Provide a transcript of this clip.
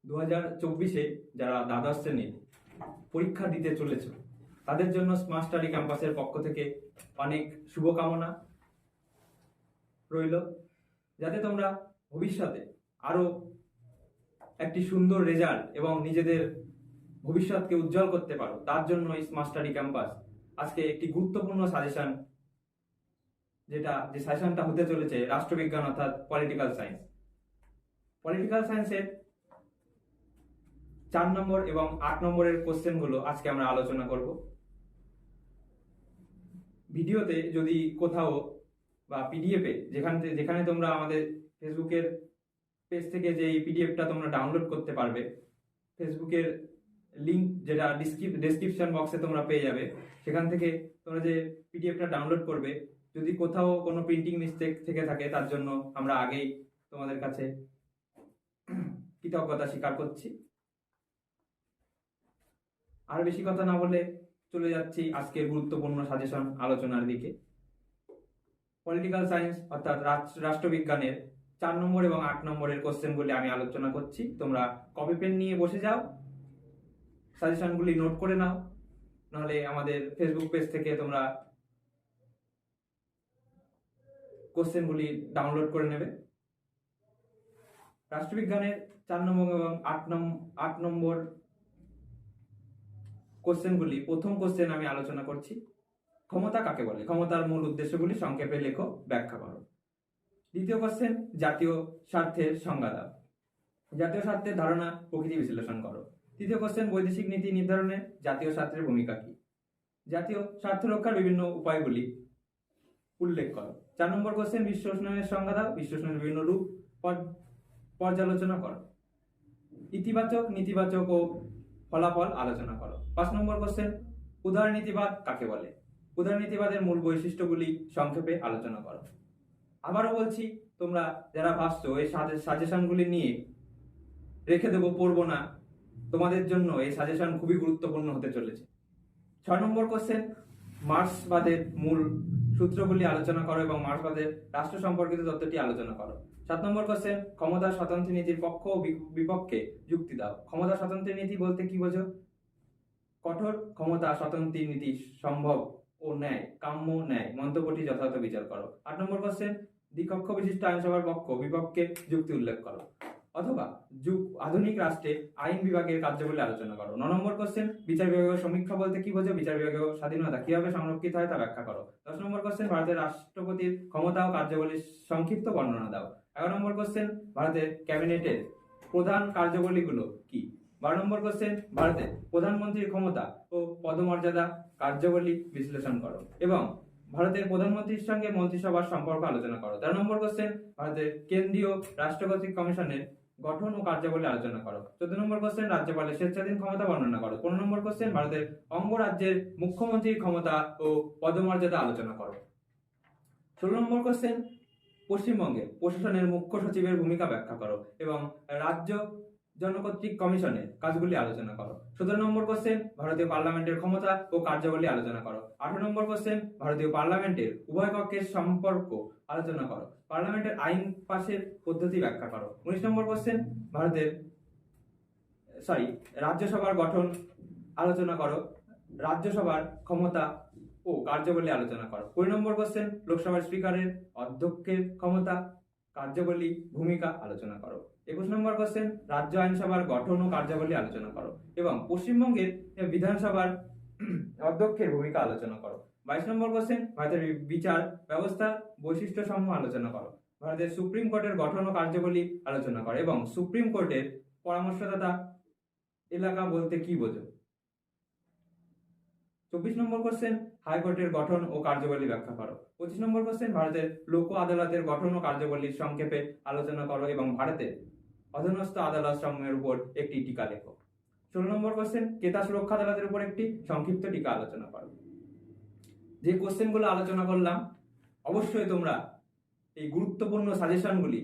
2024-এ যারা দ্বাদশ শ্রেণীর পরীক্ষা দিতে চলেছ তাদের জন্য স্মার্ট স্টাডি ক্যাম্পাসের পক্ষ থেকে অনেক শুভকামনা রইল, যাতে তোমরা ভবিষ্যতে আরো একটি সুন্দর রেজাল্ট এবং নিজেদের ভবিষ্যৎকে উজ্জ্বল করতে পারো। তার জন্য এই স্মার্ট স্টাডি ক্যাম্পাস আজকে একটি গুরুত্বপূর্ণ সাজেশন, যে সাজেশনটা হতে চলেছে রাষ্ট্রবিজ্ঞান অর্থাৎ পলিটিক্যাল সায়েন্স। পলিটিক্যাল সায়েন্সের 4 নম্বর এবং 8 নম্বরের কোশ্চেনগুলো আজকে আমরা আলোচনা করব। ভিডিওতে যদি কোথাও বা পিডিএফে যেখানে তোমরা আমাদের ফেসবুকের পেজ থেকে যে এই পিডিএফটা তোমরা ডাউনলোড করতে পারবে, ফেসবুকের লিংক যেটা ডেসক্রিপশন বক্সে তোমরা পেয়ে যাবে, সেখান থেকে তোমরা যে পিডিএফটা ডাউনলোড করবে, যদি কোথাও কোনো প্রিন্টিং মিস্টেক থেকে থাকে তার জন্য আমরা আগেই তোমাদের কাছে কৃতজ্ঞতা স্বীকার করছি। আর বেশি কথা না বলে চলে যাচ্ছি আজকের গুরুত্বপূর্ণ সাজেশন আলোচনার দিকে। পলিটিক্যাল সায়েন্স অর্থাৎ রাষ্ট্রবিজ্ঞানের 4 নম্বর এবং 8 নম্বরের কোশ্চেনগুলি আমি আলোচনা করছি। তোমরা কপি পেন নিয়ে বসে যাও, সাজেশনগুলি নোট করে নাও, নাহলে আমাদের ফেসবুক পেজ থেকে তোমরা কোশ্চেনগুলি ডাউনলোড করে নেবে। রাষ্ট্রবিজ্ঞানের 4 নম্বর এবং 8 নম্বর কোশ্চেনগুলি, প্রথম কোশ্চেন আমি আলোচনা করছি, ক্ষমতা কাকে বলে? ক্ষমতার মূল উদ্দেশ্যগুলি সংক্ষেপে লেখো, ব্যাখ্যা করো। দ্বিতীয় কোশ্চেন, জাতীয় স্বার্থের সংজ্ঞা দাও। জাতীয় স্বার্থের ধারণা, প্রকৃতি বিশ্লেষণ করো। তৃতীয় কোশ্চেন, বৈদেশিক নীতি নির্ধারণে জাতীয় স্বার্থের ভূমিকা কি? জাতীয় স্বার্থ রক্ষার বিভিন্ন উপায়গুলি উল্লেখ করো। 4 নম্বর কোশ্চেন, বিশ্ব উষ্ণায়নের সংজ্ঞা দাও, বিশ্ব উষ্ণায়নের বিভিন্ন রূপ পর্যালোচনা করো। ইতিবাচক, নেতিবাচক ও ফলাফল আলোচনা করো। 5 নম্বর কোশ্চেন, উদারনীতিবাদ কাকে বলে? উদারনীতিবাদের মূল বৈশিষ্ট্যগুলি সংক্ষেপে আলোচনা করো। আবারও বলছি, তোমরা যারা ভাবছো এই সাজেশনগুলি নিয়ে রেখে দেবো, পড়বো না, তোমাদের জন্য এই সাজেশন খুবই গুরুত্বপূর্ণ হতে চলেছে। 6 নম্বর কোশ্চেন, মার্ক্সবাদের মূল সূত্রগুলি আলোচনা করো এবং মার্ক্সবাদের রাষ্ট্র সম্পর্কিত তত্ত্বটি আলোচনা করো। 7 নম্বর কোশ্চেন, ক্ষমতা স্বতন্ত্র নীতির পক্ষ ও বিপক্ষে যুক্তি দাও। ক্ষমতা স্বতন্ত্র নীতি বলতে কি বোঝো? কঠোর ক্ষমতা স্বতন্ত্র নীতি সম্ভব ও ন্যায়, কাম্য ন্যায়, মন্তব্যটি যথাযথ বিচার করো। 8 নম্বর কোশ্চেন, দ্বিকক্ষ বিশিষ্ট আইনসভার পক্ষ বিপক্ষে যুক্তি উল্লেখ করো। অথবা আধুনিক রাষ্ট্রে আইন বিভাগের কার্যাবলী আলোচনা করো। 9 নম্বর কোশ্চেন, বিচার বিভাগীয় সমীক্ষা বলতে কি বোঝো? বিচার বিভাগীয় স্বাধীনতা কিভাবে সংরক্ষিত হয় তা ব্যাখ্যা করো। 10 নম্বর কোশ্চেন, ভারতের রাষ্ট্রপতির ক্ষমতা ও কার্যাবলীর সংক্ষিপ্ত বর্ণনা দাও। 11 নম্বর কোশ্চেন, ভারতের ক্যাবিনেটের প্রধান কার্যাবলীগুলো কি? 12 নম্বর কোশ্চেন, ভারতের প্রধানমন্ত্রীর ক্ষমতা ও পদমর্যাদা কার্যাবলী বিশ্লেষণ করো এবং ভারতের প্রধানমন্ত্রীর সঙ্গে মন্ত্রিসভার সম্পর্ক আলোচনা করো। 13 নম্বর কোশ্চেন, ভারতের কেন্দ্রীয় রাষ্ট্রপতিক কমিশনের গঠন ও কার্যাবলী আলোচনা করো। 14 নম্বর কোশ্চেন, রাজ্যপালের স্বেচ্ছাধীন ক্ষমতা বর্ণনা করো। 15 নম্বর কোশ্চেন, ভারতের অঙ্গরাজ্যের মুখ্যমন্ত্রীর ক্ষমতা ও পদমর্যাদা আলোচনা করো। 16 নম্বর কোশ্চেন, পশ্চিমবঙ্গের প্রশাসনের মুখ্য সচিবের ভূমিকা ব্যাখ্যা করো এবং রাজ্য জনকর্তৃক কমিশনের কাজগুলি আলোচনা করো। 17 নম্বর কোশ্চেন, ভারতীয় পার্লামেন্টের ক্ষমতা ও কার্যাবলী আলোচনা করো। 18 নম্বর কোশ্চেন, ভারতীয় পার্লামেন্টের উভয় কক্ষের সম্পর্ক আলোচনা করো। পার্লামেন্টের আইন পাশের পদ্ধতি ব্যাখ্যা করো। 19 নম্বর কোশ্চেন, রাজ্যসভার গঠন আলোচনা করো। রাজ্যসভার ক্ষমতা ও কার্যাবলী আলোচনা করো। 20 নম্বর কোশ্চেন, লোকসভার স্পিকারের অধ্যক্ষের ক্ষমতা, কার্যাবলী, ভূমিকা আলোচনা করো। 21 নম্বর কোশ্চেন, রাজ্য আইনসভার গঠন ও কার্যাবলী আলোচনা করো এবং পশ্চিমবঙ্গের বিধানসভার অধ্যক্ষের ভূমিকা আলোচনা করো। 22 নম্বর কোশ্চেন, ভারতের বিচার ব্যবস্থার বৈশিষ্ট্য সমূহ আলোচনা করো। ভারতের সুপ্রিম কোর্টের গঠন ও কার্যাবলী আলোচনা করো এবং সুপ্রিম কোর্টের পরামর্শদাতা এলাকা বলতে কি বোঝো? 24 নম্বর কোশ্চেন, হাইকোর্টের গঠন ও কার্যাবলী ব্যাখ্যা করো। 25 নম্বর কোশ্চেন, ভারতের লোক আদালতের গঠন ও কার্যাবলীর সংক্ষেপে আলোচনা করো এবং ভারতের অধীনস্থ আদালত সমূহের উপর একটি টিকা লেখো। 16 নম্বর কোশ্চেন, ক্রেতা সুরক্ষা আদালতের উপর একটি সংক্ষিপ্ত টিকা আলোচনা করো। যে কোশ্চেনগুলো আলোচনা করলাম, অবশ্যই তোমরা এই গুরুত্বপূর্ণ সাজেশনগুলি